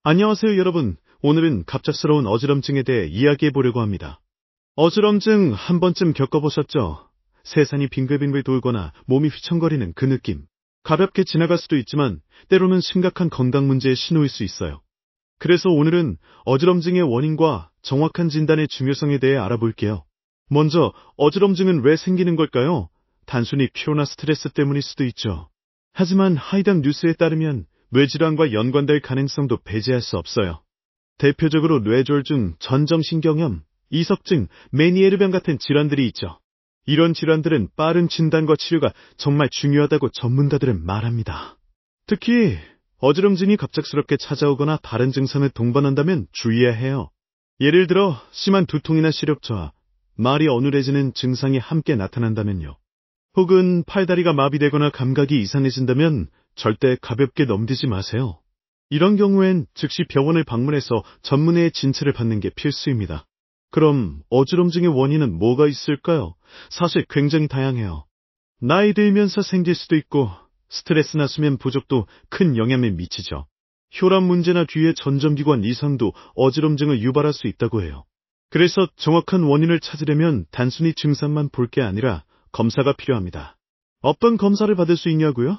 안녕하세요, 여러분. 오늘은 갑작스러운 어지럼증에 대해 이야기해 보려고 합니다. 어지럼증 한 번쯤 겪어보셨죠? 세상이 빙글빙글 돌거나 몸이 휘청거리는 그 느낌. 가볍게 지나갈 수도 있지만 때로는 심각한 건강 문제의 신호일 수 있어요. 그래서 오늘은 어지럼증의 원인과 정확한 진단의 중요성에 대해 알아볼게요. 먼저 어지럼증은 왜 생기는 걸까요? 단순히 피로나 스트레스 때문일 수도 있죠. 하지만 하이담 뉴스에 따르면 뇌질환과 연관될 가능성도 배제할 수 없어요. 대표적으로 뇌졸중, 전정신경염, 이석증, 메니에르병 같은 질환들이 있죠. 이런 질환들은 빠른 진단과 치료가 정말 중요하다고 전문가들은 말합니다. 특히 어지럼증이 갑작스럽게 찾아오거나 다른 증상을 동반한다면 주의해야 해요. 예를 들어 심한 두통이나 시력 저하, 말이 어눌해지는 증상이 함께 나타난다면요. 혹은 팔다리가 마비되거나 감각이 이상해진다면 절대 가볍게 넘기지 마세요. 이런 경우엔 즉시 병원을 방문해서 전문의의 진찰을 받는 게 필수입니다. 그럼 어지럼증의 원인은 뭐가 있을까요? 사실 굉장히 다양해요. 나이 들면서 생길 수도 있고 스트레스나 수면 부족도 큰 영향을 미치죠. 혈압 문제나 뒤의 전정기관 이상도 어지럼증을 유발할 수 있다고 해요. 그래서 정확한 원인을 찾으려면 단순히 증상만 볼 게 아니라 검사가 필요합니다. 어떤 검사를 받을 수 있냐고요?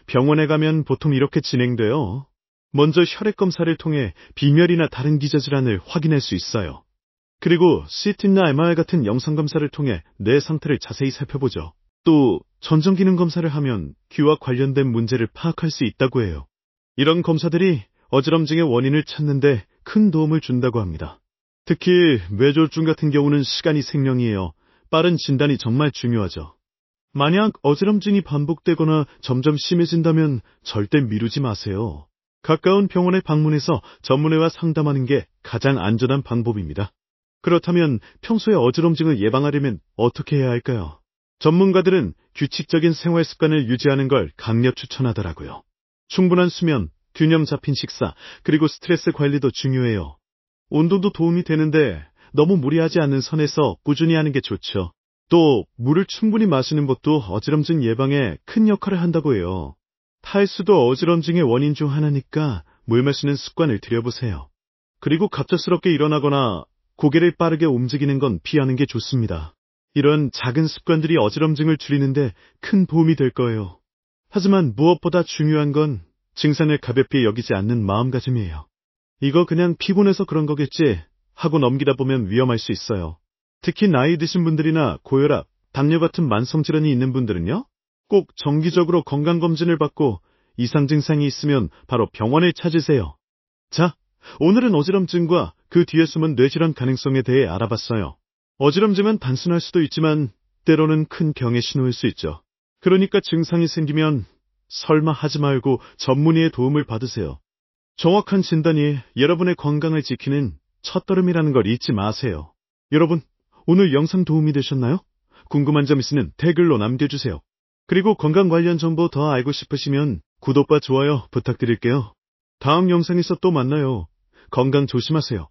병원에 가면 보통 이렇게 진행돼요. 먼저 혈액 검사를 통해 빈혈이나 다른 기저질환을 확인할 수 있어요. 그리고 CT나 MR 같은 영상 검사를 통해 뇌 상태를 자세히 살펴보죠. 또 전정기능 검사를 하면 귀와 관련된 문제를 파악할 수 있다고 해요. 이런 검사들이 어지럼증의 원인을 찾는 데 큰 도움을 준다고 합니다. 특히 뇌졸중 같은 경우는 시간이 생명이에요. 빠른 진단이 정말 중요하죠. 만약 어지럼증이 반복되거나 점점 심해진다면 절대 미루지 마세요. 가까운 병원에 방문해서 전문의와 상담하는 게 가장 안전한 방법입니다. 그렇다면 평소에 어지럼증을 예방하려면 어떻게 해야 할까요? 전문가들은 규칙적인 생활 습관을 유지하는 걸 강력 추천하더라고요. 충분한 수면, 균형 잡힌 식사, 그리고 스트레스 관리도 중요해요. 운동도 도움이 되는데 너무 무리하지 않는 선에서 꾸준히 하는 게 좋죠. 또 물을 충분히 마시는 것도 어지럼증 예방에 큰 역할을 한다고 해요. 탈수도 어지럼증의 원인 중 하나니까 물 마시는 습관을 들여보세요. 그리고 갑작스럽게 일어나거나 고개를 빠르게 움직이는 건 피하는 게 좋습니다. 이런 작은 습관들이 어지럼증을 줄이는데 큰 도움이 될 거예요. 하지만 무엇보다 중요한 건 증상을 가볍게 여기지 않는 마음가짐이에요. 이거 그냥 피곤해서 그런 거겠지 하고 넘기다 보면 위험할 수 있어요. 특히 나이 드신 분들이나 고혈압, 당뇨 같은 만성질환이 있는 분들은요, 꼭 정기적으로 건강검진을 받고 이상 증상이 있으면 바로 병원을 찾으세요. 자, 오늘은 어지럼증과 그 뒤에 숨은 뇌질환 가능성에 대해 알아봤어요. 어지럼증은 단순할 수도 있지만 때로는 큰 병의 신호일 수 있죠. 그러니까 증상이 생기면 설마 하지 말고 전문의의 도움을 받으세요. 정확한 진단이 여러분의 건강을 지키는 첫걸음이라는 걸 잊지 마세요. 여러분, 오늘 영상 도움이 되셨나요? 궁금한 점 있으면 댓글로 남겨주세요. 그리고 건강 관련 정보 더 알고 싶으시면 구독과 좋아요 부탁드릴게요. 다음 영상에서 또 만나요. 건강 조심하세요.